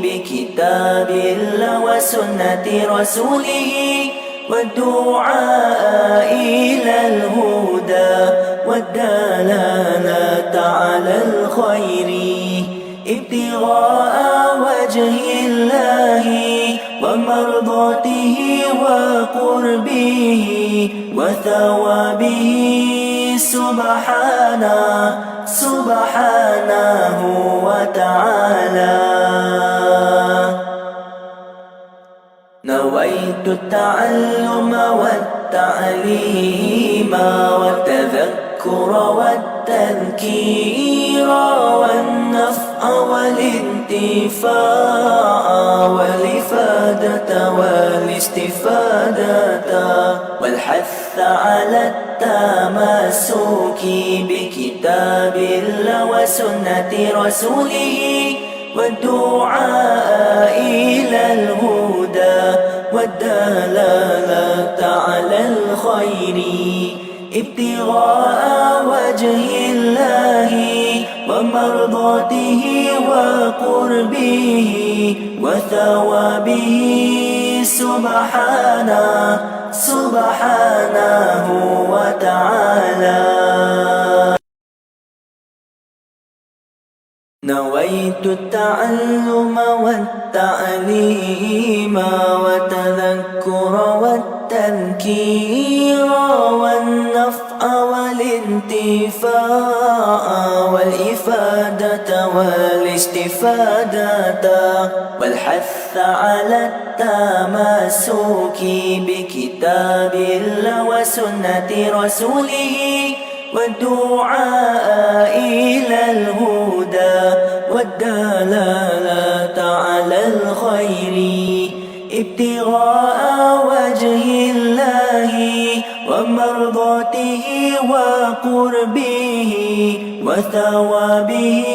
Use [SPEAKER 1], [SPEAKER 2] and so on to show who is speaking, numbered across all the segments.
[SPEAKER 1] بكتاب الله وسنة رسوله والدعاء إلى الهدى والدلالة على الخير ابتغاء وجه الله ومرضاته وقربه وثوابه سبحانه وتعالى. نويت التعلم والتعليم والتذكر والتذكير والنفع والانتفاع والإفادة والاستفادة والحث على التمسك بكتاب الله وسنة رسوله والدعاء إلى الهدى والدلالة على الخير ابتغاء وجه الله ومرضاته وقربه وثوابه سبحانه وتعالى. نويت التعلم والتعليم والتذكر والتذكير والنفع والانتفاع والإفادة والاستفادة والحث على التمسك بكتاب الله وسنة رسوله والدعاء إلى الهدى والدلالة على الخير ابتغاء وجه الله ومرضاته وقربه وثوابه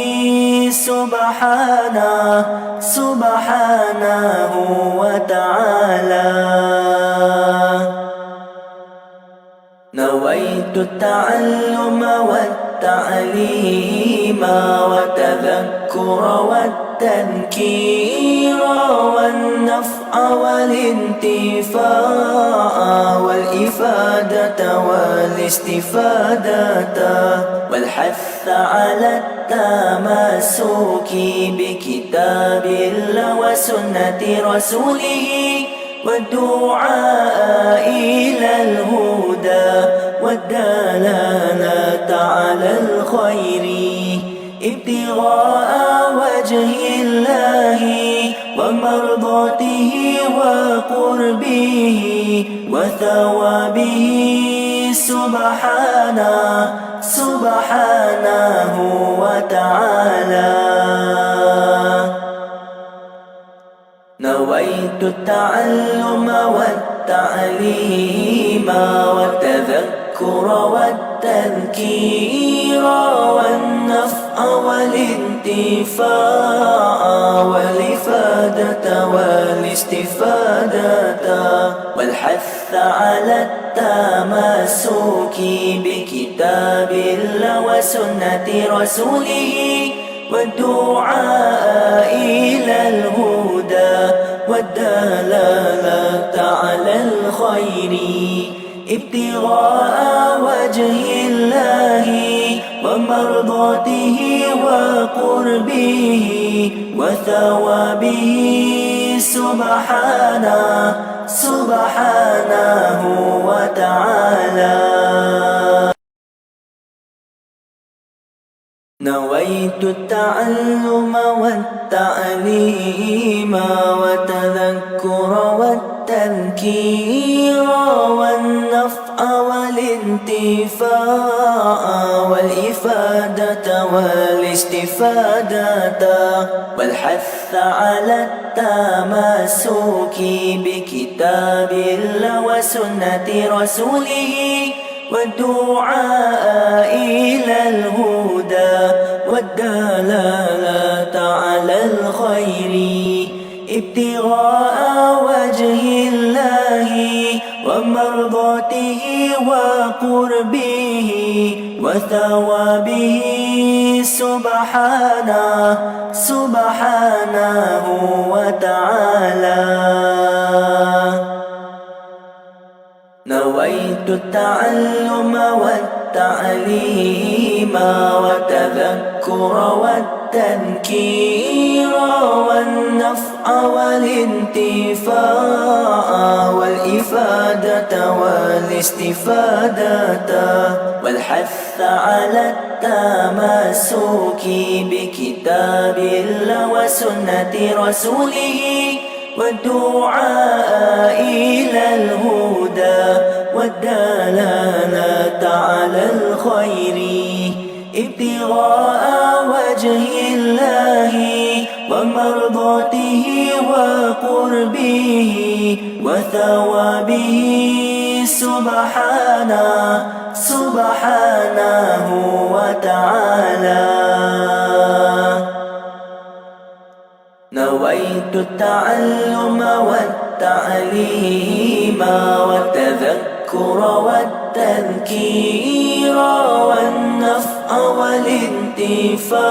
[SPEAKER 1] سبحانه وتعالى. نويت التعلم والتعليم والتذكر والتذكير والنفع والانتفاع والإفادة والاستفادة والحث على التمسك بكتاب الله وسنة رسوله والدعاء إلى الهدى والدلالة على الخير ابتغاء وجه الله ومرضاته وقربه وثوابه سبحانه وتعالى. نويت التعلم والتعليم والتذكر والتذكير والنفع والانتفاع والإفادة والاستفادة والحث على التمسك بكتاب الله وسنة رسوله والدعاء إلى الهدى والدلالة على الخير ابتغاء وجه الله ومرضاته وقربه وثوابه سبحانه وتعالى. نويت التعلم والتعليم والتذكر والتذكير والنفع والانتفاع والإفادة والاستفادة والحث على التمسك بكتاب الله وسنة رسوله والدعاء إلى الهدى والدلالة على الخير ابتغاء وجه الله ومرضاته وقربه وثوابه سبحانه وتعالى. نويت التعلم والتعليم والتذكر والتذكير والنفع والانتفاع والإفادة والاستفادة والحث على التمسك بكتاب الله وسنة رسوله والدعاء إلى الهدى والدلالة على الخير ابتغاء وجه الله ومرضاته وقربه وثوابه سبحانه وتعالى. نويت التعلم والتعليم والتذكر والتذكير والنفع والانتفاع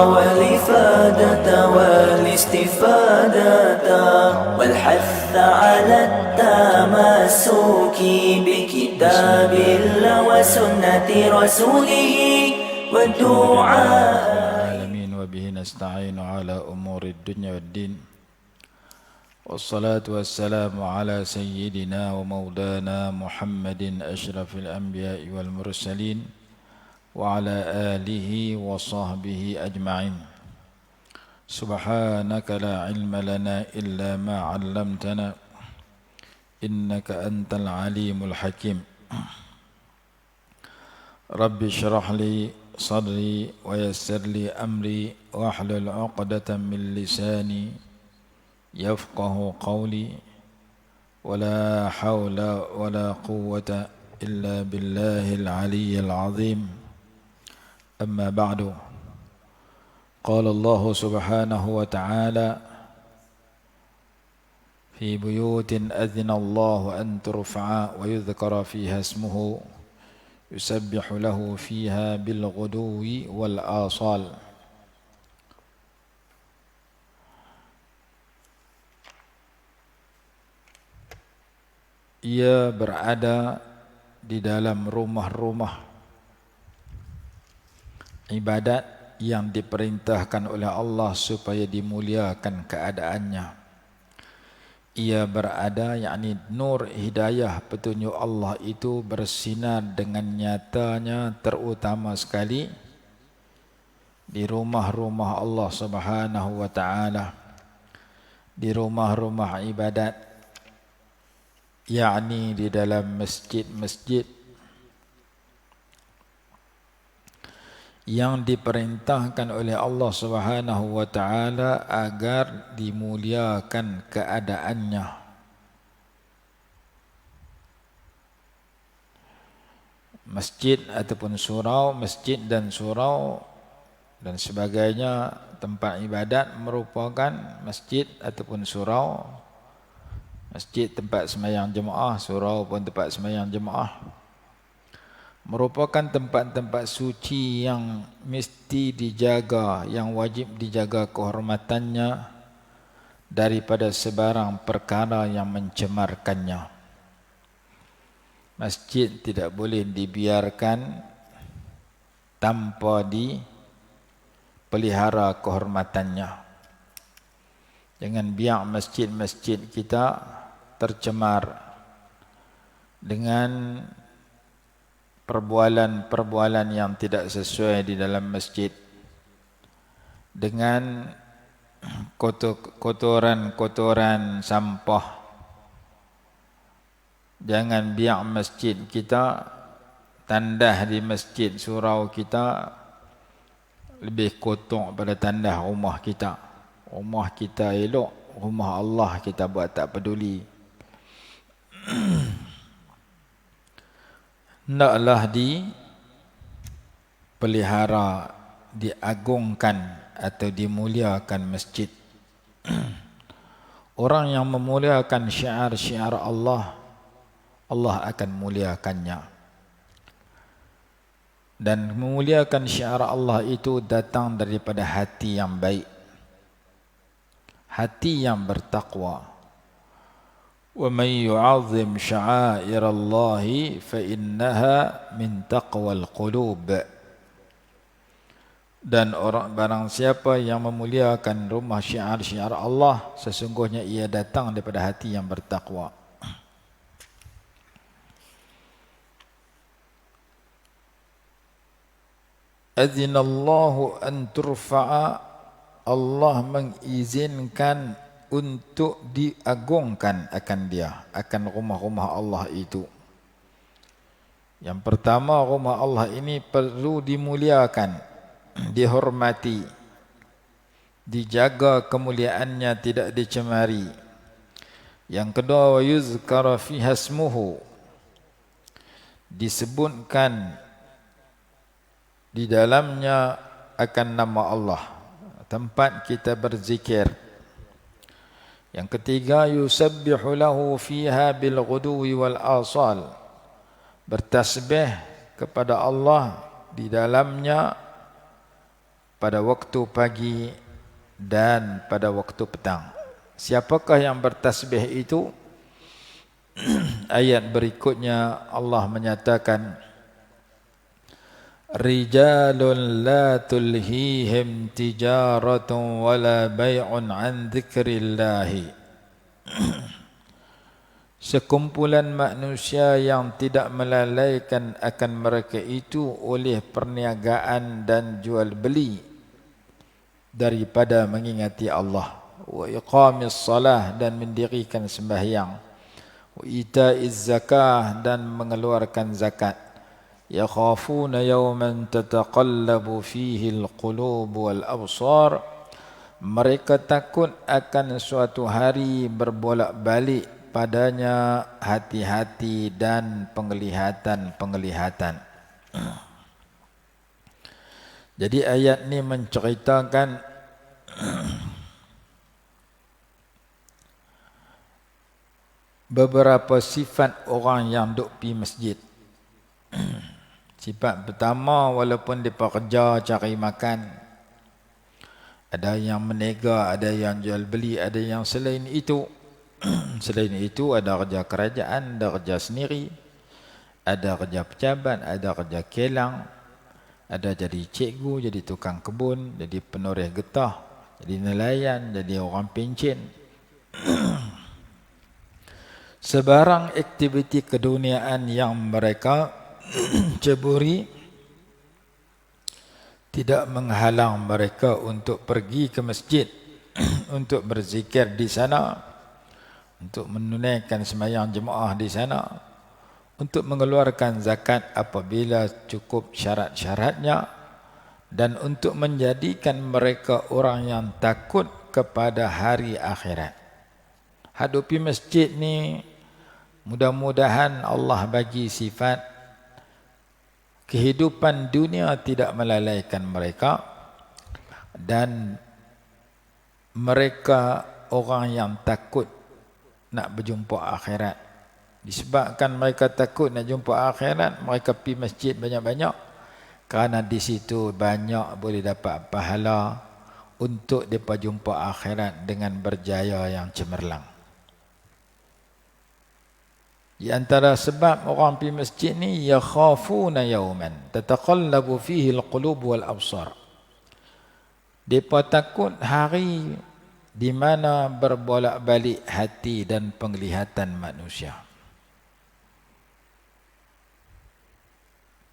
[SPEAKER 1] والإفادة والاستفادة والحث على التمسك بكتاب الله وسنة رسوله والدعاء.
[SPEAKER 2] وبه نستعين على أمور الدنيا والدين والصلاة والسلام على سيدنا ومولانا محمد أشرف الأنبياء والمرسلين وعلى آله وصحبه أجمعين. سبحانك لا علم لنا إلا ما علمتنا إنك أنت العليم الحكيم. رب اشرح لي صدري ويسر لي أمري واحلل عقدة من لساني يفقه قولي ولا حول ولا قوة إلا بالله العلي العظيم. أما بعد، قال الله سبحانه وتعالى في بيوت أذن الله أن ترفع ويذكر فيها اسمه يسبح له فيها بالغدو والآصال. Ia berada di dalam rumah-rumah ibadat yang diperintahkan oleh Allah supaya dimuliakan keadaannya. Ia berada, yakni nur hidayah petunjuk Allah itu bersinar dengan nyatanya, terutama sekali di rumah-rumah Allah Subhanahu wa taala, di rumah-rumah ibadat, yakni di dalam masjid-masjid yang diperintahkan oleh Allah Subhanahu wa taala agar dimuliakan keadaannya. Masjid ataupun surau, masjid dan surau dan sebagainya, tempat ibadat merupakan masjid ataupun surau. Masjid tempat sembahyang jemaah, surau pun tempat sembahyang jemaah. Merupakan tempat-tempat suci yang mesti dijaga, yang wajib dijaga kehormatannya daripada sebarang perkara yang mencemarkannya. Masjid tidak boleh dibiarkan tanpa dipelihara kehormatannya. Jangan biar masjid-masjid kita tercemar dengan perbualan-perbualan yang tidak sesuai di dalam masjid, dengan kotoran-kotoran sampah. Jangan biar masjid kita, tandah di masjid surau kita lebih kotor pada tandah rumah kita. Rumah kita elok, rumah Allah kita buat tak peduli. Hendaklah dipelihara, diagungkan atau dimuliakan masjid. Orang yang memuliakan syiar-syiar Allah, Allah akan muliakannya. Dan memuliakan syiar Allah itu datang daripada hati yang baik, hati yang bertakwa. Wa may yu'azzim sya'airallahi fa innaha min taqwal qulub. Dan orang barang siapa yang memuliakan rumah syiar-syiar Allah, sesungguhnya ia datang daripada hati yang bertakwa. Adzinallahu an turfa'a, Allah mengizinkan untuk diagungkan akan dia, akan rumah-rumah Allah itu. Yang pertama, rumah Allah ini perlu dimuliakan, dihormati, dijaga kemuliaannya, tidak dicemari. Yang kedua, wa yuzkara fiha ismuhu, disebutkan di dalamnya akan nama Allah, tempat kita berzikir. Yang ketiga, yusabbihu lahu fiha bil ghuduwi wal asal, bertasbih kepada Allah di dalamnya pada waktu pagi dan pada waktu petang. Siapakah yang bertasbih itu? Ayat berikutnya Allah menyatakan, rijalun la tulhihim tijaratun wala bay'un an dzikrillahi. Sekumpulan manusia yang tidak melalaikan akan mereka itu oleh perniagaan dan jual beli daripada mengingati Allah. Wa iqamis salah, dan mendirikan sembahyang. Wa ita'iz zakah, dan mengeluarkan zakat. Yakhafuna yawman tataqallabu fihi al-qulub wal absar, mereka takut akan suatu hari berbolak-balik padanya hati-hati dan penglihatan-penglihatan. Jadi ayat ini menceritakan beberapa sifat orang yang duk pi masjid. Sifat pertama, walaupun mereka kerja cari makan, ada yang menega, ada yang jual beli, ada yang selain itu. Selain itu ada kerja kerajaan, ada kerja sendiri, ada kerja pejabat, ada kerja kelang, ada jadi cikgu, jadi tukang kebun, jadi penoreh getah, jadi nelayan, jadi orang pencen. Sebarang aktiviti keduniaan yang mereka ceburi tidak menghalang mereka untuk pergi ke masjid, untuk berzikir di sana, untuk menunaikan sembahyang jemaah di sana, untuk mengeluarkan zakat apabila cukup syarat-syaratnya, dan untuk menjadikan mereka orang yang takut kepada hari akhirat. Hadapi masjid ni, mudah-mudahan Allah bagi sifat kehidupan dunia tidak melalaikan mereka, dan mereka orang yang takut nak berjumpa akhirat. Disebabkan mereka takut nak jumpa akhirat, mereka pergi masjid banyak-banyak, kerana di situ banyak boleh dapat pahala untuk mereka jumpa akhirat dengan berjaya yang cemerlang. Di antara sebab orang pergi masjid ni, yakhafuna yawman tataqallabu fihi alqulub wal absar. Depa takut hari di mana berbolak-balik hati dan penglihatan manusia.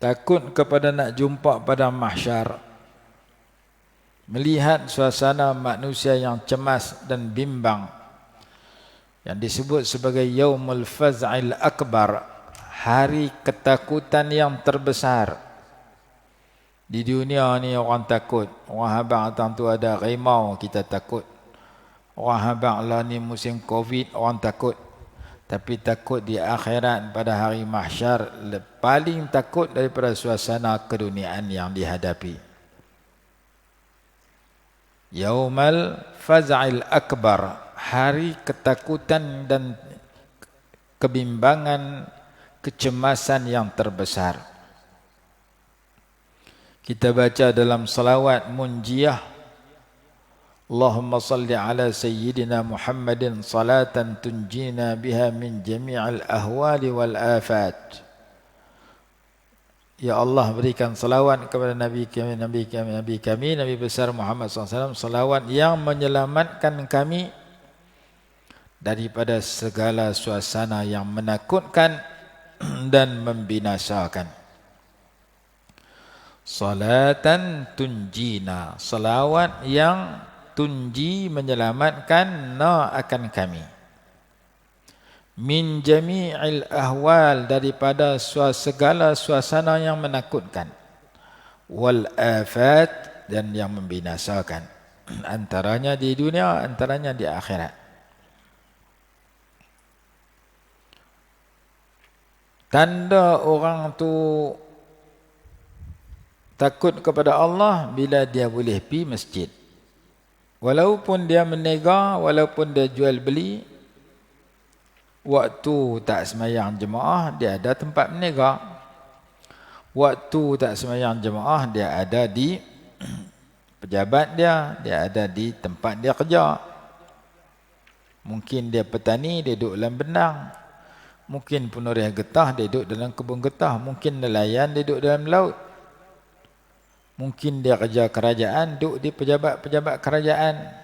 [SPEAKER 2] Takut kepada nak jumpa pada mahsyar, melihat suasana manusia yang cemas dan bimbang, yang disebut sebagai Yaumul Faz'il Akbar, hari ketakutan yang terbesar. Di dunia ni orang takut. Orang habang datang tu ada rimau, kita takut. Orang habang lah ni musim Covid, orang takut. Tapi takut di akhirat pada hari mahsyar, paling takut daripada suasana keduniaan yang dihadapi. Yaumul Faz'il Akbar, hari ketakutan dan kebimbangan, kecemasan yang terbesar. kita baca dalam salawat munjiyah, Allahumma salli ala sayyidina Muhammadin salatan tunjina biha min jami'al ahwali wal afat. Ya Allah, berikan salawat kepada Nabi kami, Nabi besar Muhammad SAW, salawat yang menyelamatkan kami daripada segala suasana yang menakutkan dan membinasakan. Salatan tunjina, salawat yang tunji, menyelamatkan na akan kami. Min jami'il ahwal, daripada segala suasana yang menakutkan. Wal afat, dan yang membinasakan. Antaranya di dunia, antaranya di akhirat. Tanda orang tu takut kepada Allah bila dia boleh pergi masjid. Walaupun dia menega, walaupun dia jual beli, waktu tak sembahyang jemaah dia ada tempat menega. Waktu tak sembahyang jemaah dia ada di pejabat dia ada di tempat dia kerja. Mungkin dia petani, dia duduk dalam benang. Mungkin penoreh getah, dia duduk dalam kebun getah. Mungkin nelayan, dia duduk dalam laut. Mungkin dia kerja kerajaan, duduk di pejabat-pejabat kerajaan.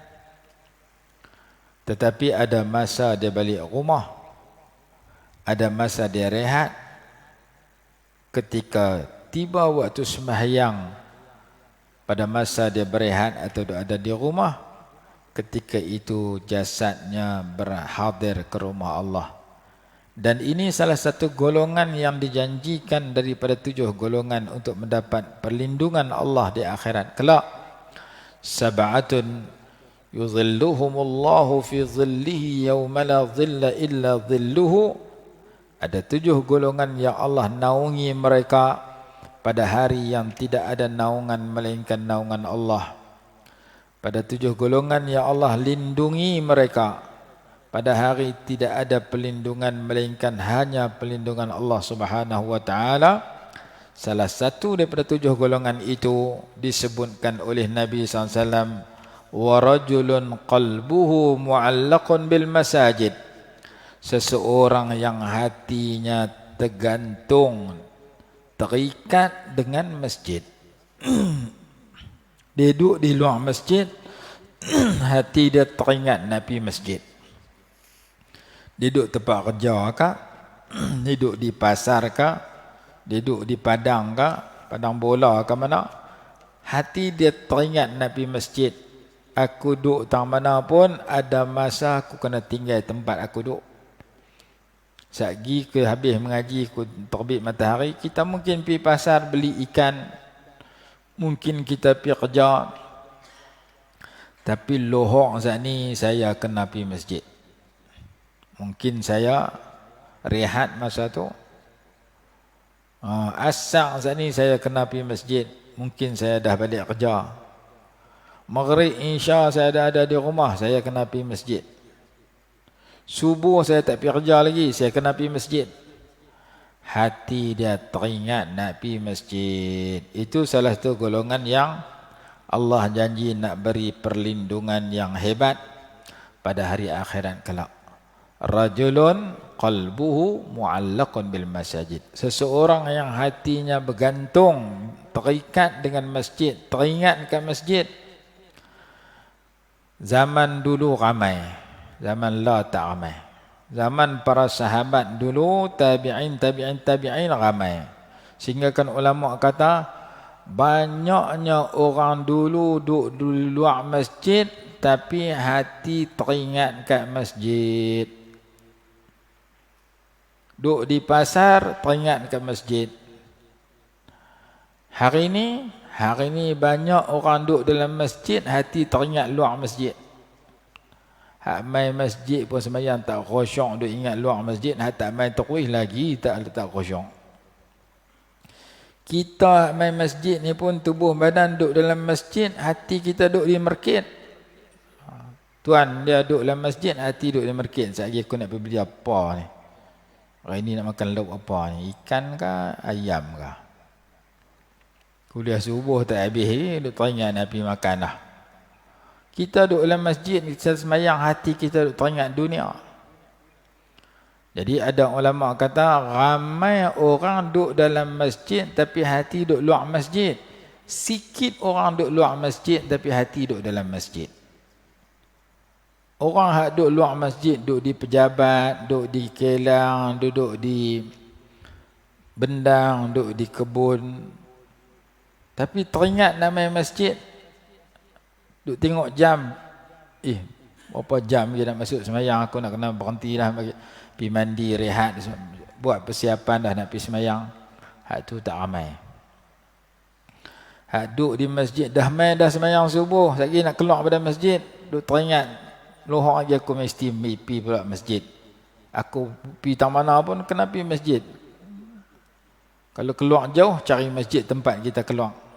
[SPEAKER 2] Tetapi ada masa dia balik rumah. Ada masa dia rehat. Ketika tiba waktu sembahyang, pada masa dia berehat atau ada di rumah, ketika itu jasadnya berhadir ke rumah Allah. Dan ini salah satu golongan yang dijanjikan daripada 7 golongan untuk mendapat perlindungan Allah di akhirat kelak. Sab'atun yuzilluhumullahu fi zillihi yawma la zilla illa zilluhu. Ada 7 golongan yang Allah naungi mereka pada hari yang tidak ada naungan melainkan naungan Allah. Pada 7 golongan yang Allah lindungi mereka pada hari tidak ada perlindungan melainkan hanya perlindungan Allah Subhanahu wa taala. Salah satu daripada 7 golongan itu disebutkan oleh Nabi SAW, wa rajulun qalbuhu mu'allaqun bil masajid. Seseorang yang hatinya tergantung, terikat dengan masjid. Dia duduk di luar masjid, hati dia teringat Nabi masjid. Dia duduk tempat kerja kah? Dia duduk di pasar kah? Dia duduk di padang kah? Padang bola kah mana? Hati dia teringat Nabi masjid. Aku duduk tang mana pun, ada masa aku kena tinggal tempat aku duduk. Sagi ke habis mengaji, aku terbit matahari, kita mungkin pergi pasar beli ikan. Mungkin kita pergi kerja. Tapi lohok saat ni saya kena pergi masjid. Mungkin saya rehat masa tu. Asar saat ni saya kena pergi masjid. Mungkin saya dah balik kerja. Maghrib insya saya dah ada di rumah, saya kena pergi masjid. Subuh saya tak pergi kerja lagi, saya kena pergi masjid. Hati dia teringat nak pergi masjid. Itu salah satu golongan yang Allah janji nak beri perlindungan yang hebat pada hari akhirat kelak. Rajulun qalbuhu mu'allaqun bil masajid. Seseorang yang hatinya bergantung, terikat dengan masjid, teringat ke masjid. Zaman dulu ramai, zaman la tak ramai. Zaman para sahabat dulu, tabi'in ramai. Sehingga kan ulama kata, banyaknya orang dulu duduk di luar masjid, tapi hati teringat kat masjid. Duduk di pasar, teringat kat masjid. Hari ini banyak orang duduk dalam masjid, hati teringat luar masjid. Hak main masjid pun sembahyang tak khusyuk, duk ingat luar masjid. Hak tak main tarawih lagi tak khusyuk. Kita main masjid ni pun tubuh badan duduk dalam masjid, hati kita duduk di market. Tuan dia duduk dalam masjid, hati duduk di market. Sekejap aku nak pergi beli apa ni? Hari ni nak makan lauk apa ni? Ikan ke ayam ke? Kuliah subuh tak habis, duk teringat nak pergi makan dah. Kita duduk dalam masjid, kita semayang, hati kita duduk teringat dunia. Jadi ada ulama kata, ramai orang duduk dalam masjid tapi hati duduk luar masjid. Sikit orang duduk luar masjid tapi hati duduk dalam masjid. Orang hak duduk luar masjid, duduk di pejabat, duduk di kelang, duduk di bendang, duduk di kebun. Tapi teringat nama masjid, duduk tengok jam. Berapa jam dia nak masuk semayang, aku nak kena berhenti dah, pergi mandi, rehat, buat persiapan dah nak pergi semayang. Hak tu tak ramai. Hak duduk di masjid, dah main dah semayang subuh, lagi nak keluar pada masjid, duduk teringat, lohor lagi aku mesti pergi pula masjid. Aku pergi tak mana pun kena pergi masjid. Kalau keluar jauh, cari masjid tempat kita keluar.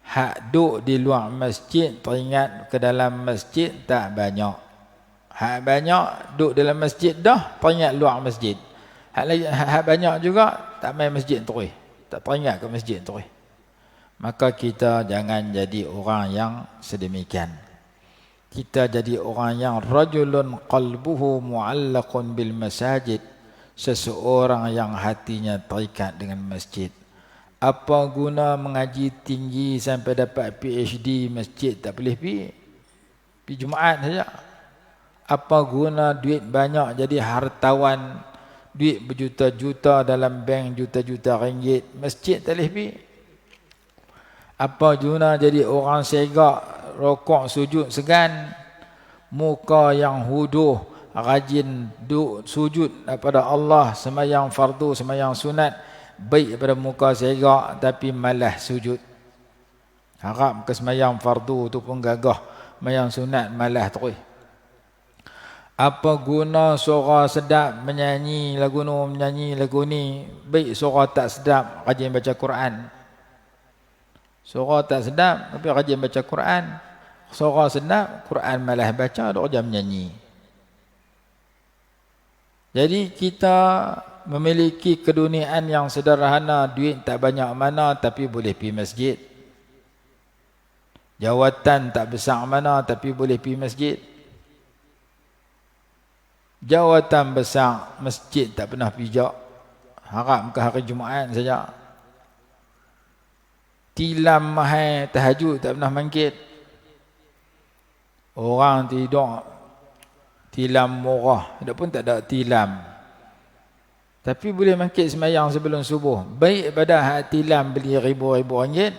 [SPEAKER 2] Hak duduk di luar masjid, teringat ke dalam masjid tak banyak. Hak banyak duduk dalam masjid dah, teringat luar masjid. Hak banyak juga tak main masjid terus, tak teringat ke masjid terus. Maka kita jangan jadi orang yang sedemikian. Kita jadi orang yang rajulun qalbuhu mu'allaqun bil masajid, seseorang yang hatinya terikat dengan masjid. Apa guna mengaji tinggi sampai dapat PhD, masjid tak boleh pergi Jumaat saja. Apa guna duit banyak jadi hartawan, duit berjuta-juta dalam bank, juta-juta ringgit, masjid tak boleh pergi. Apa guna jadi orang segak, rokok, sujud, segan, muka yang huduh, rajin duduk sujud kepada Allah, semayang fardu, semayang sunat, baik daripada muka segak tapi malas sujud. Harap ke semayang fardu tu pun gagah, semayang sunat malas terus. Apa guna suara sedap menyanyi lagu nu, menyanyi lagu ni, baik suara tak sedap, rajin baca Quran. Suara tak sedap tapi rajin baca Quran. Suara sedap, Quran malas baca, duk rajin menyanyi. Jadi kita memiliki keduniaan yang sederhana, duit tak banyak mana tapi boleh pergi masjid. Jawatan tak besar mana tapi boleh pergi masjid. Jawatan besar, masjid tak pernah pijak. Harap ke hari Jumaat saja. Tilam mahal, tahajud tak pernah mangkit. Orang tidur tilam murah, ada pun tak ada tilam, tapi boleh mangkit semayang sebelum subuh. Baik pada hak tilam beli ribu-ribu ringgit,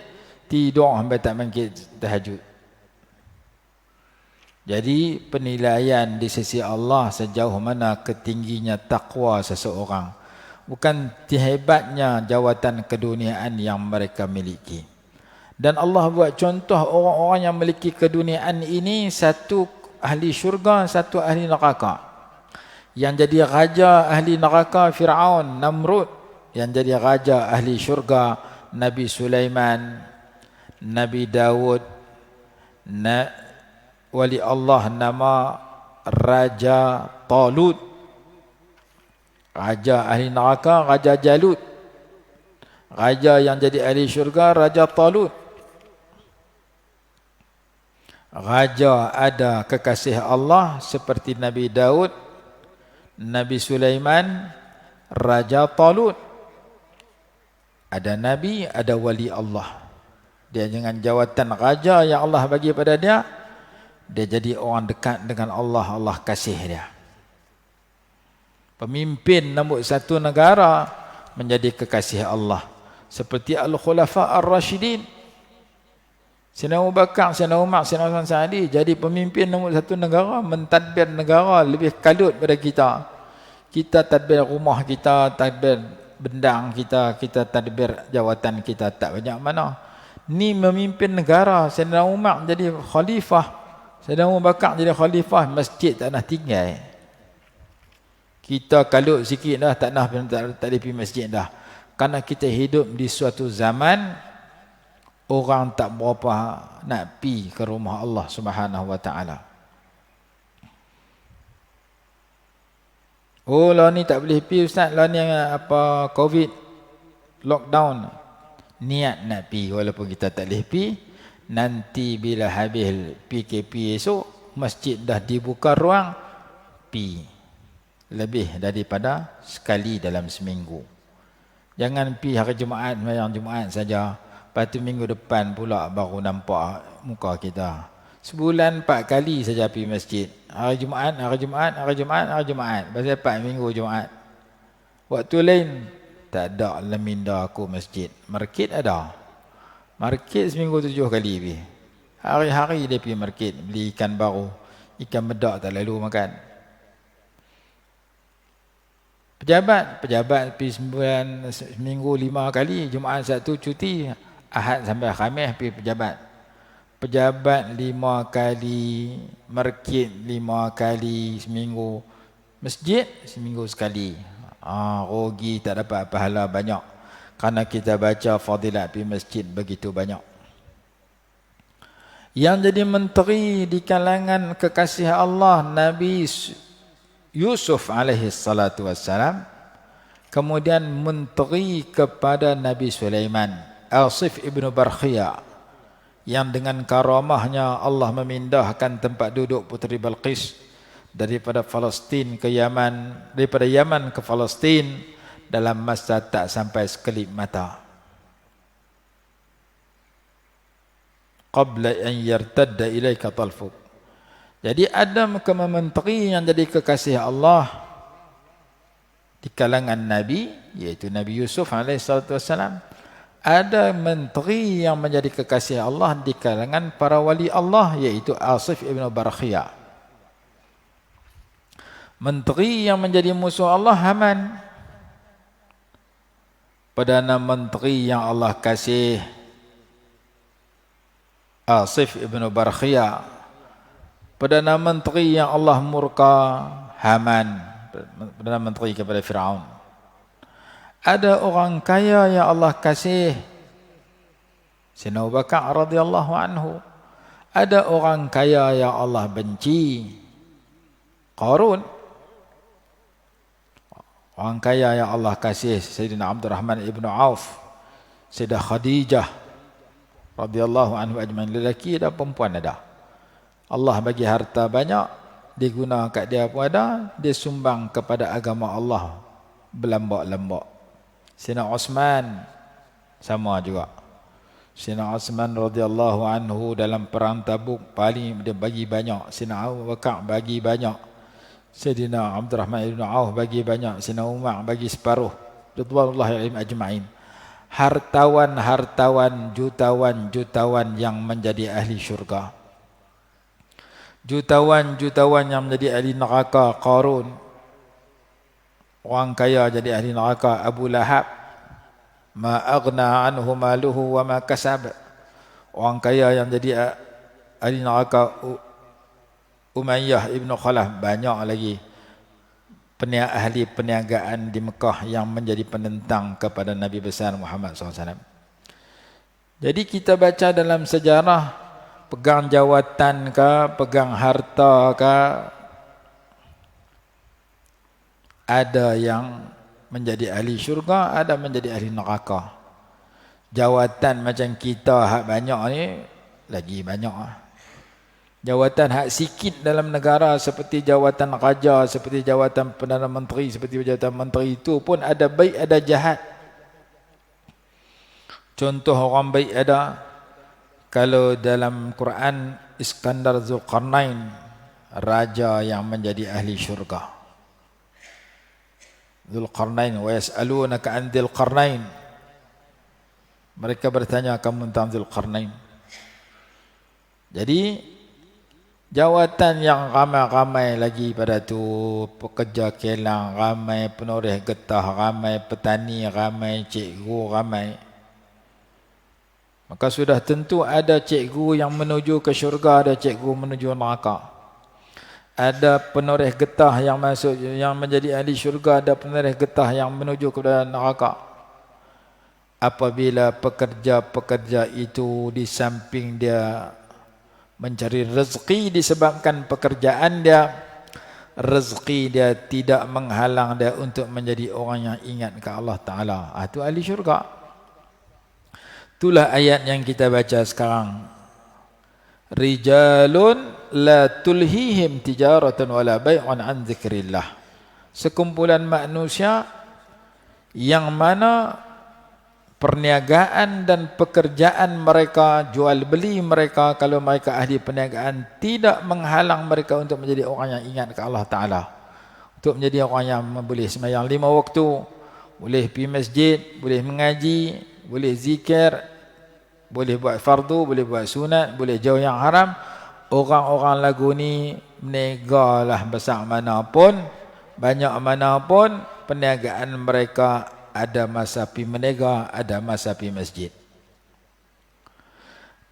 [SPEAKER 2] tidur sampai tak mangkit tahajud. Jadi penilaian di sisi Allah sejauh mana ketingginya takwa seseorang, bukan hebatnya jawatan keduniaan yang mereka miliki. Dan Allah buat contoh orang-orang yang memiliki keduniaan ini, satu ahli syurga, satu ahli neraka. Yang jadi raja ahli neraka Fir'aun, Namrud. Yang jadi raja ahli syurga Nabi Sulaiman, Nabi Dawud, wali Allah nama Raja Talut. Raja ahli neraka, Raja Jalut. Raja yang jadi ahli syurga, Raja Talut. Raja ada kekasih Allah seperti Nabi Daud, Nabi Sulaiman, Raja Talut. Ada Nabi, ada wali Allah. Dia dengan jawatan raja yang Allah bagi pada dia, dia jadi orang dekat dengan Allah, Allah kasih dia. Pemimpin nombor satu negara menjadi kekasih Allah. Seperti Al-Khulafa Ar-Rashidin. Sayyidina Abu Bakar, Sayyidina Umar, Sayyidina Uthman Sa'adi jadi pemimpin nombor satu negara, mentadbir negara lebih kalut pada kita. Kita tadbir rumah kita, tadbir bendang kita, kita tadbir jawatan kita tak banyak mana. Ni memimpin negara. Sayyidina Umar jadi khalifah, Sayyidina Abu Bakar jadi khalifah, masjid tak nak tinggal. Kita kalut sikit dah, tak boleh pergi masjid dah. Karena kita hidup di suatu zaman orang tak berapa nak pi ke rumah Allah Subhanahu wa taala. Oh, lah ni tak boleh pi ustaz, lah ni apa COVID lockdown. niat nak pi walaupun kita tak boleh pi. Nanti bila habis PKP esok, masjid dah dibuka ruang, pi lebih daripada sekali dalam seminggu. Jangan pi hari Jumaat, sembahyang Jumaat saja, lepas tu minggu depan pula baru nampak muka kita. Sebulan 4 kali saja pi masjid. Hari Jumaat, hari Jumaat, hari Jumaat, hari Jumaat. Pasal 4 minggu Jumaat. Waktu lain tak ada dalam minda aku masjid. Market ada. Market seminggu 7 kali pi. Hari-hari dia pergi market beli ikan baru. Ikan medak tak lalu makan. Pejabat pergi seminggu 5 kali. Jumaat Sabtu cuti. Ahad sampai Khamis pergi pejabat. Pejabat 5 kali. Market 5 kali seminggu. Masjid seminggu sekali. Rugi tak dapat pahala banyak. Karena kita baca fadilat di masjid begitu banyak. Yang jadi menteri di kalangan kekasih Allah, Nabi Yusuf alaihi salatu wassalam. Kemudian menteri kepada Nabi Sulaiman, Asif ibnu Barkhia. Yang dengan karamahnya Allah memindahkan tempat duduk Puteri Balqis daripada Palestin ke Yaman, daripada Yaman ke Palestin dalam masa tak sampai sekelip mata. Qabla an yartadda ilaika talfuk. Jadi ada muka menteri yang jadi kekasih Allah di kalangan Nabi, iaitu Nabi Yusuf AS. Ada menteri yang menjadi kekasih Allah di kalangan para wali Allah, iaitu Asif ibn Barkhia. Menteri yang menjadi musuh Allah, Haman. Perdana Menteri yang Allah kasih, Asif ibn Barkhia. Perdana Menteri yang Allah murka, Haman. Perdana Menteri kepada Fir'aun. Ada orang kaya yang Allah kasih, Sayyidina Abu Bakar radhiyallahu anhu. Ada orang kaya yang Allah benci, Qarun. Orang kaya yang Allah kasih, Sayyidina Abdurrahman ibn Auf, Sayyidah Khadijah radhiyallahu anhu ajmain. Lelaki dan perempuan ada. Allah bagi harta banyak, dia guna kat dia pun ada, dia sumbang kepada agama Allah berlambak-lambak. Sayyidina Osman sama juga. Sayyidina Osman radhiyallahu anhu dalam perang Tabuk paling dia bagi banyak. Sayyidina Abu Bakar bagi banyak. Sayyidina Abdurrahman ibn Auf bagi banyak. Sayyidina Umar bagi separuh. Ridwanullahi alaihim ajma'in. Hartawan, jutawan yang menjadi ahli syurga. Jutawan yang menjadi ahli neraka, Qarun. Orang kaya jadi ahli neraka, Abu Lahab. Ma aghna anhu maluhu wa ma kasab. Orang kaya yang jadi ahli neraka, Umayyah ibn Khalaf. Banyak lagi ahli perniagaan di Mekah yang menjadi penentang kepada Nabi besar Muhammad SAW. Jadi kita baca dalam sejarah, pegang jawatan ke, pegang harta ke, ada yang menjadi ahli syurga, ada menjadi ahli neraka. Jawatan macam kita hak banyak ni lagi banyak. Jawatan hak sikit dalam negara seperti jawatan raja, seperti jawatan Perdana Menteri, seperti jawatan menteri itu pun ada baik ada jahat. Contoh orang baik ada, kalau dalam Quran Iskandar Zulkarnain, raja yang menjadi ahli syurga. Zulkarnain, wa yas'alunaka an Dzulqarnain. Mereka bertanya kamu tentang Zulkarnain. Jadi jawatan yang ramai-ramai lagi pada tu, pekerja kelang ramai, penoreh getah ramai, petani ramai, cikgu ramai. Maka sudah tentu ada cikgu yang menuju ke syurga, ada cikgu menuju neraka. Ada penoreh getah yang masuk, yang menjadi ahli syurga, ada penoreh getah yang menuju kepada neraka. Apabila pekerja-pekerja itu di samping dia mencari rezeki disebabkan pekerjaan dia, rezeki dia tidak menghalang dia untuk menjadi orang yang ingat ke Allah Ta'ala. Itu ahli syurga. Itulah ayat yang kita baca sekarang. Rijalun la tulhihim tijaratan wala bai'un an zikrillah. Sekumpulan manusia yang mana perniagaan dan pekerjaan mereka, jual beli mereka, kalau mereka ahli perniagaan, tidak menghalang mereka untuk menjadi orang yang ingat ke Allah Ta'ala, untuk menjadi orang yang boleh sembahyang 5 waktu, boleh pergi masjid, boleh mengaji, boleh zikir, boleh buat fardu, boleh buat sunat, boleh jauh yang haram. Orang-orang lagu ni menegalah besar mana pun, banyak mana pun, perniagaan mereka ada masa pi menega, ada masa pi masjid.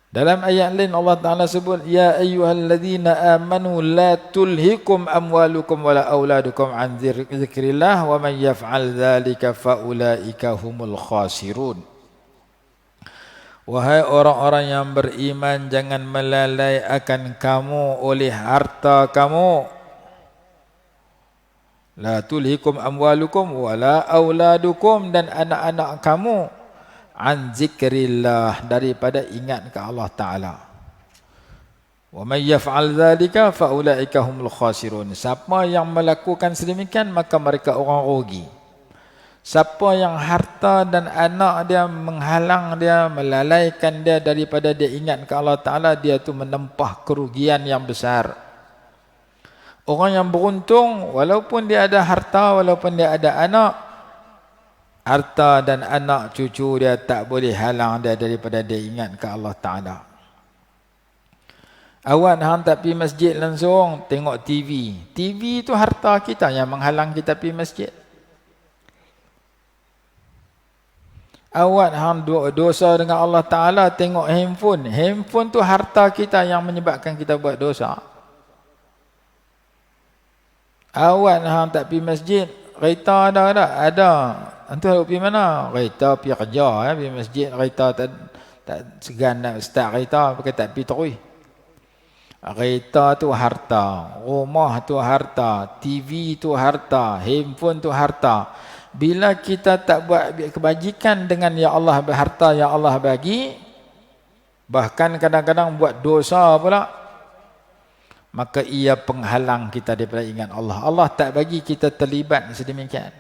[SPEAKER 2] Dalam ayat lain Allah Ta'ala sebut, ya ayyuhalladzina amanu la tulhikum amwalukum wala auladukum an zikrillah wa man yaf'al dhalika faulaika humul khasirun. Wahai orang-orang yang beriman, jangan melalai akan kamu oleh harta kamu. La tulhikum amwalukum wala auladukum, dan anak-anak kamu, an zikrillah, daripada ingat ke Allah Ta'ala. Wa may yaf'al dhalika fa ulaika humul khasirun. Siapa yang melakukan sedemikian, maka mereka orang rugi. Siapa yang harta dan anak dia menghalang dia, melalaikan dia daripada dia ingat ke Allah Ta'ala, dia tu menempah kerugian yang besar. Orang yang beruntung, walaupun dia ada harta, walaupun dia ada anak, harta dan anak cucu dia tak boleh halang dia daripada dia ingat ke Allah Ta'ala. Awak hang tak pergi masjid langsung, tengok TV. TV itu harta kita yang menghalang kita pergi masjid. Awak hang dosa dengan Allah Ta'ala, tengok handphone. Handphone tu harta kita yang menyebabkan kita buat dosa. Awak hang tak pergi masjid, kereta ada tak? Ada. Antu pergi mana? Kereta pergi kerja, pergi masjid, kereta tak segan nak start kereta, pakai tak pergi terus. Kereta tu harta, rumah tu harta, TV tu harta, handphone tu harta. Bila kita tak buat kebajikan dengan ya Allah, harta yang Allah bagi, bahkan kadang-kadang buat dosa pula, maka ia penghalang kita daripada ingat Allah. Allah tak bagi kita terlibat sedemikian.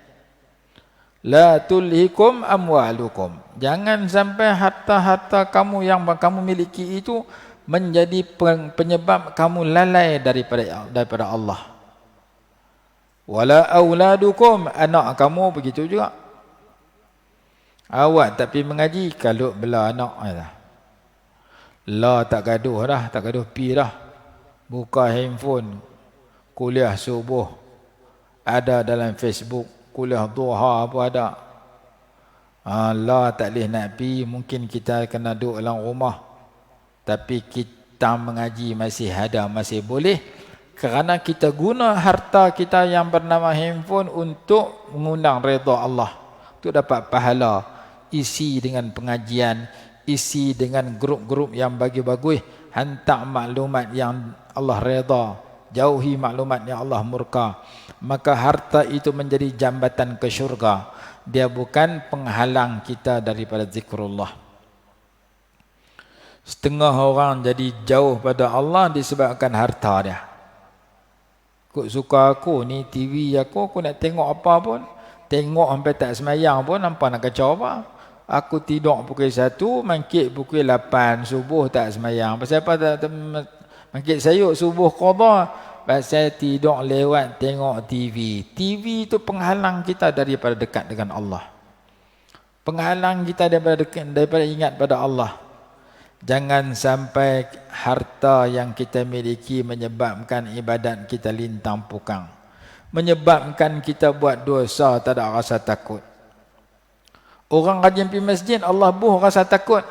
[SPEAKER 2] La tulhikum amwalukum. Jangan sampai harta-harta kamu yang kamu miliki itu menjadi penyebab kamu lalai daripada Allah. Wala auladukum, anak kamu begitu juga. Awak tak pergi mengaji, kalau bela anak dah. La tak gaduh dah, tak gaduh pi dah. Buka handphone, kuliah subuh ada dalam Facebook, kuliah duha apa ada. La tak boleh nak pi, mungkin kita kena duduk dalam rumah, tapi kita mengaji masih ada, masih boleh, kerana kita guna harta kita yang bernama handphone untuk mengundang redha Allah, untuk dapat pahala, isi dengan pengajian, isi dengan grup-grup yang bagi-bagus, hantar maklumat yang Allah redha, jauhi maklumat yang Allah murka. Maka harta itu menjadi jambatan ke syurga, dia bukan penghalang kita daripada zikrullah. Setengah orang jadi jauh pada Allah disebabkan harta dia. Kok suka aku ni TV aku nak tengok apa pun, tengok sampai tak semayang pun, nampak nak kacau apa. Aku tidur pukul 1, mangkit pukul 8 subuh tak semayang. Pasal apa tak mangkit sayuk subuh qada? Pasal tidur lewat tengok TV. TV itu penghalang kita daripada dekat dengan Allah. Penghalang kita daripada ingat pada Allah. Jangan sampai harta yang kita miliki menyebabkan ibadat kita lintang pukang, menyebabkan kita buat dosa tak ada rasa takut. Orang rajin pergi masjid, Allah buh rasa takut.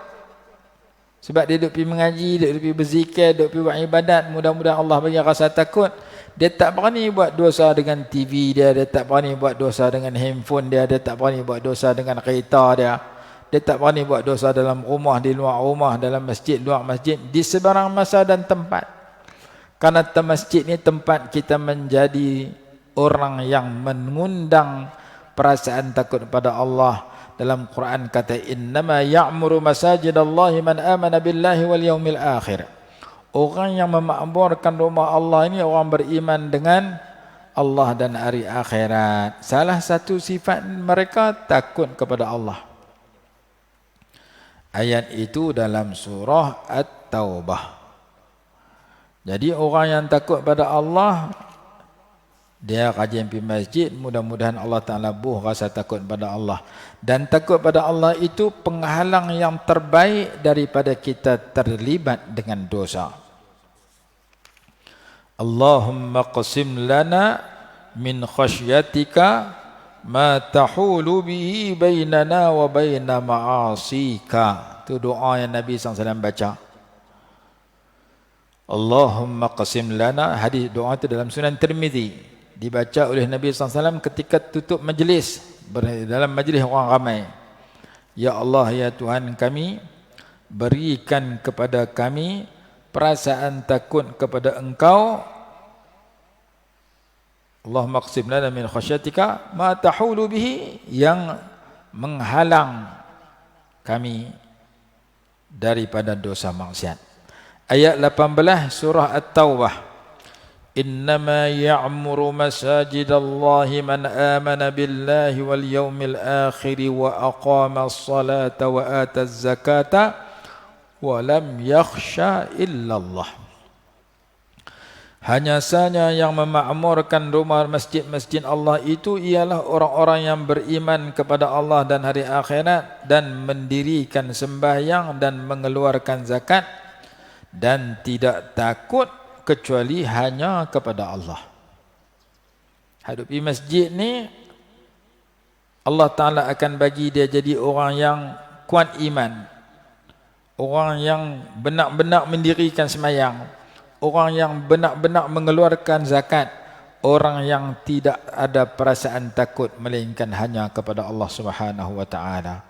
[SPEAKER 2] Sebab dia duduk pergi mengaji, dia duduk pergi berzikir, duduk pergi buat ibadat, mudah-mudahan Allah bagi rasa takut. Dia tak berani buat dosa dengan TV dia, dia tak berani buat dosa dengan handphone dia, dia tak berani buat dosa dengan kereta dia. Dia tak berani buat dosa dalam rumah, di luar rumah, dalam masjid, luar masjid, di sebarang masa dan tempat. Karena masjid ni tempat kita menjadi orang yang mengundang perasaan takut pada Allah. dalam Quran kata innama ya'muru masajidallahi man amana billahi wal yaumil akhir. Orang yang memakmurkan rumah Allah ini orang beriman dengan Allah dan hari akhirat. Salah satu sifat mereka takut kepada Allah. Ayat itu dalam surah At-Taubah. Jadi orang yang takut pada Allah, dia rajin pergi masjid, mudah-mudahan Allah Ta'ala buh rasa takut pada Allah. Dan takut pada Allah itu penghalang yang terbaik daripada kita terlibat dengan dosa. Allahumma qasim lana min khasyatika ma tahulu bihi bainana wa baina ma'asika. Itu doa yang Nabi SAW baca. Allahumma qasim lana. Hadis doa itu dalam Sunan Tirmizi, dibaca oleh Nabi SAW ketika tutup majlis, dalam majlis orang ramai. Ya Allah, ya Tuhan kami, berikan kepada kami perasaan takut kepada Engkau. Allahumma qsim lana min khasyatika ma tahulu bihi, yang menghalang kami daripada dosa maksiat. Ayat 18 surah At-Taubah. Innama ya'muru masajidallahi man amana billahi wal yawmil akhir wa aqama as-salata wa ata az-zakata wa lam yakhsha illa Allah. Hanya saja yang memakmurkan rumah masjid-masjid Allah itu ialah orang-orang yang beriman kepada Allah dan hari akhirat dan mendirikan sembahyang dan mengeluarkan zakat dan tidak takut kecuali hanya kepada Allah. Hidup di masjid ni, Allah Ta'ala akan bagi dia jadi orang yang kuat iman, orang yang benar-benar mendirikan sembahyang, orang yang benar-benar mengeluarkan zakat, orang yang tidak ada perasaan takut melainkan hanya kepada Allah Subhanahu wa taala.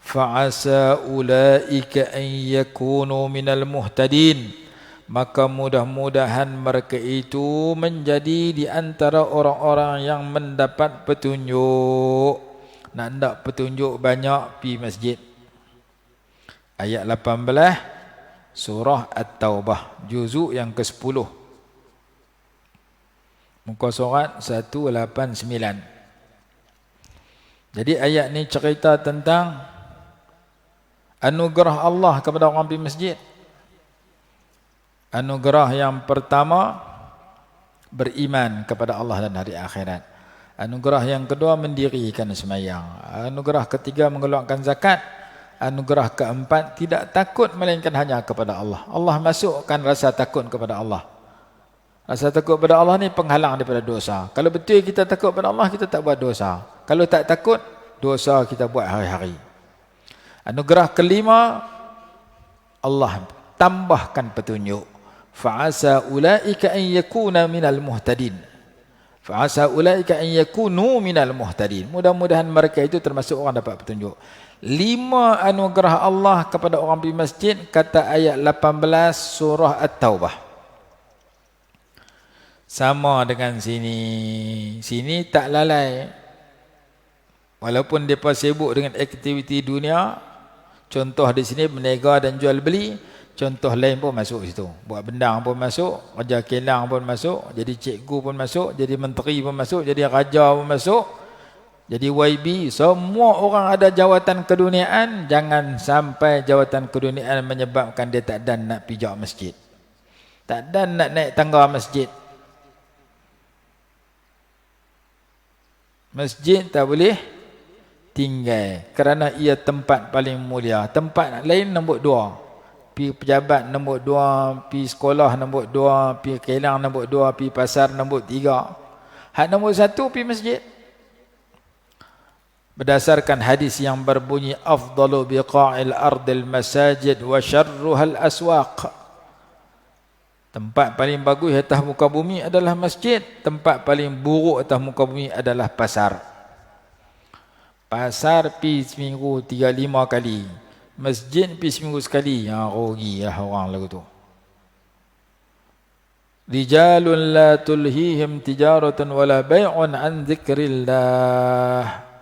[SPEAKER 2] Fa'asa ulaika an yakunu minal muhtadin. Maka mudah-mudahan mereka itu menjadi di antara orang-orang yang mendapat petunjuk. Nak hendak petunjuk banyak pi masjid. Ayat 18 surah At-Taubah, juzuk yang ke-10. Muka surat 189. Jadi ayat ni cerita tentang anugerah Allah kepada orang pergi masjid. Anugerah yang pertama, beriman kepada Allah dan hari akhirat. Anugerah yang kedua, mendirikan sembahyang. Anugerah ketiga, mengeluarkan zakat. Anugerah keempat, tidak takut melainkan hanya kepada Allah. Allah masukkan rasa takut kepada Allah. Rasa takut kepada Allah ni penghalang daripada dosa. Kalau betul kita takut kepada Allah, kita tak buat dosa. Kalau tak takut, dosa kita buat hari-hari. Anugerah kelima, Allah tambahkan petunjuk. Fa'asa ulaika an yakuna minal muhtadin. Fa'asa ulaika an yakunu minal muhtadin. Mudah-mudahan mereka itu termasuk orang dapat petunjuk. 5 anugerah Allah kepada orang pergi masjid, kata ayat 18 surah At-Taubah. Sama dengan sini. Sini tak lalai. Walaupun mereka sibuk dengan aktiviti dunia, contoh di sini berniaga dan jual beli, contoh lain pun masuk situ. Buat bendang pun masuk, kerja kilang pun masuk, jadi cikgu pun masuk, jadi menteri pun masuk, jadi raja pun masuk, jadi YB. Semua orang ada jawatan keduniaan. Jangan sampai jawatan keduniaan menyebabkan dia tak dan nak pijak masjid, tak dan nak naik tangga masjid. Masjid tak boleh tinggal kerana ia tempat paling mulia. Tempat lain nombor 2, pi pejabat nombor 2, pi sekolah nombor 2, pi kilang nombor 2, pi pasar nombor 3. Hak nombor 1 pi masjid. Berdasarkan hadis yang berbunyi afdalu biqa'il ardil masajid wa syarruhal aswaq. Tempat paling bagus atas muka bumi adalah masjid. Tempat paling buruk atas muka bumi adalah pasar. Pasar pi seminggu 3-5 kali. Masjid pi seminggu sekali. Rugilah orang lagu tu. Rijalun la tulhihim tijaratun wala bay'un an zikrillah.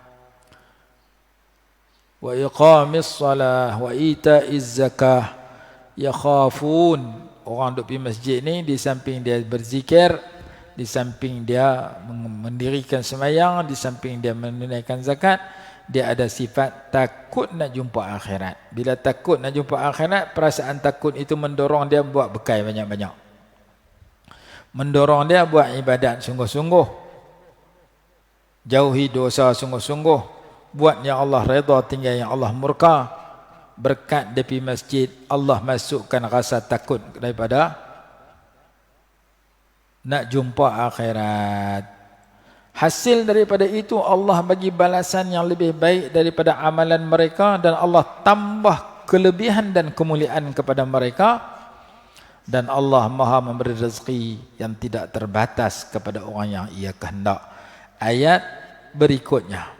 [SPEAKER 2] wa iqamis salah wa ita'iz zakah. Yakhafun, orang duduk di masjid ni di samping dia berzikir, di samping dia mendirikan sembahyang, di samping dia menunaikan zakat, dia ada sifat takut nak jumpa akhirat. Bila takut nak jumpa akhirat, perasaan takut itu mendorong dia buat bekal banyak-banyak, mendorong dia buat ibadat sungguh-sungguh, jauhi dosa sungguh-sungguh, buat yang Allah redha, tinggal yang Allah murka. Berkat dari masjid, Allah masukkan rasa takut daripada nak jumpa akhirat. Hasil daripada itu, Allah bagi balasan yang lebih baik daripada amalan mereka, dan Allah tambah kelebihan dan kemuliaan kepada mereka. Dan Allah Maha memberi rezeki yang tidak terbatas kepada orang yang Ia kehendak. Ayat berikutnya,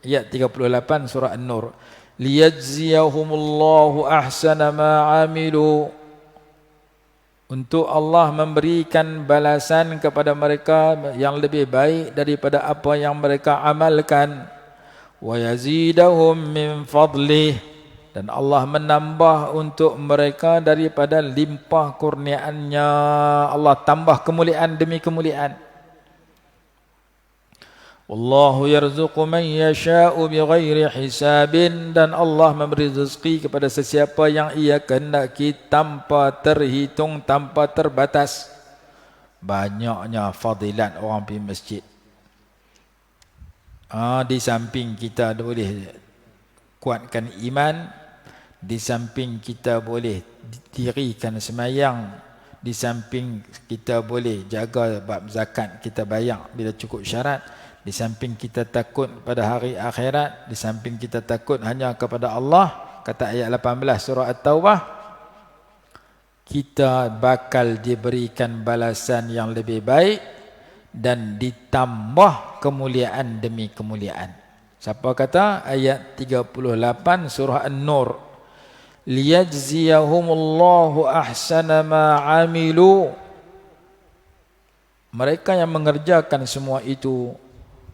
[SPEAKER 2] ayat 38 surah An-Nur. Liyajziyahumullahu ahsana ma amilu, untuk Allah memberikan balasan kepada mereka yang lebih baik daripada apa yang mereka amalkan. Wa yazidahum min fadlih, dan Allah menambah untuk mereka daripada limpah kurniaannya. Allah tambah kemuliaan demi kemuliaan. Wallahu yarzuqu man yasha'u bighairi hisabin, dan Allah memberi rezeki kepada sesiapa yang Ia kehendaki tanpa terhitung, tanpa terbatas. Banyaknya fadilat orang pergi masjid. Di samping kita boleh kuatkan iman, di samping kita boleh dirikan sembahyang, di samping kita boleh jaga bab zakat, kita bayar bila cukup syarat, di samping kita takut pada hari akhirat, di samping kita takut hanya kepada Allah, kata ayat 18 surah At-Taubah, kita bakal diberikan balasan yang lebih baik dan ditambah kemuliaan demi kemuliaan. Siapa kata? Ayat 38 surah An-Nur. Liyajziyahumullahu ahsana ma amilu, mereka yang mengerjakan semua itu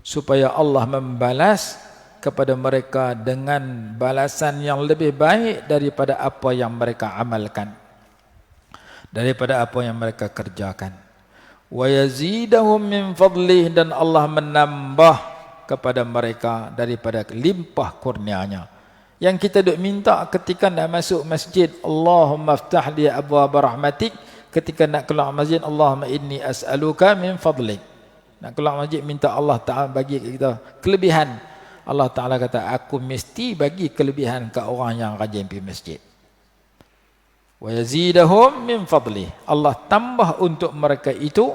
[SPEAKER 2] supaya Allah membalas kepada mereka dengan balasan yang lebih baik daripada apa yang mereka amalkan, daripada apa yang mereka kerjakan. Wa yazidahum min fadlih, dan Allah menambah kepada mereka daripada limpah kurnianya. Yang kita duk minta ketika nak masuk masjid, Allahumma aftah li abwaab rahmatik. Ketika nak keluar masjid, Allahumma inni as'aluka min fadlik. Nak keluar masjid, minta Allah Ta'ala bagi kita kelebihan. Allah Ta'ala kata, aku mesti bagi kelebihan ke orang yang rajin pergi masjid. Wa yazidahum min fadlih, Allah tambah untuk mereka itu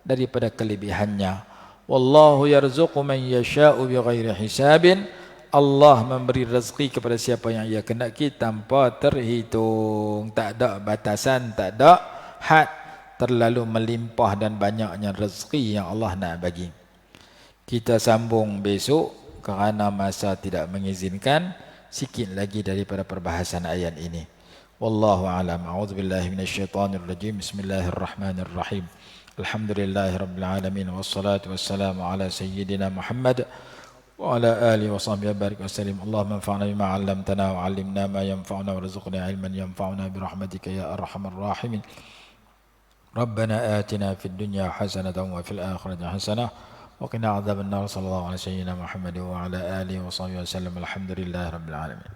[SPEAKER 2] daripada kelebihannya. Wallahu yarzuqu man yasha'u bighairi hisabin, Allah memberi rezeki kepada siapa yang Ia kehendaki tanpa terhitung. Tak ada batasan, tak ada had. Terlalu melimpah dan banyaknya rezeki yang Allah nak bagi. Kita sambung besok kerana masa tidak mengizinkan, sikit lagi daripada perbahasan ayat ini. Wallahu a'lam. A'udzubillahi minasyaitonirrajim. Bismillahirrahmanirrahim. Alhamdulillahirabbil alamin, wassalatu wassalamu ala sayyidina Muhammad wa ala alihi wa sahbihi barik wasallim. Allahumma anfa'na bima 'allamtana wa 'allimna ma yanfa'una warzuqna ilman yanfa'una bi rahmatika ya arhamar rahimin. Rabbana atina fid dunya hasanatan wa fil akhirati hasanah wa qina adzaban nar. Sallallahu alaihi wa sallam Muhammad wa ala alihi wa sahbihi wasallam. Alhamdulillahirabbil alamin.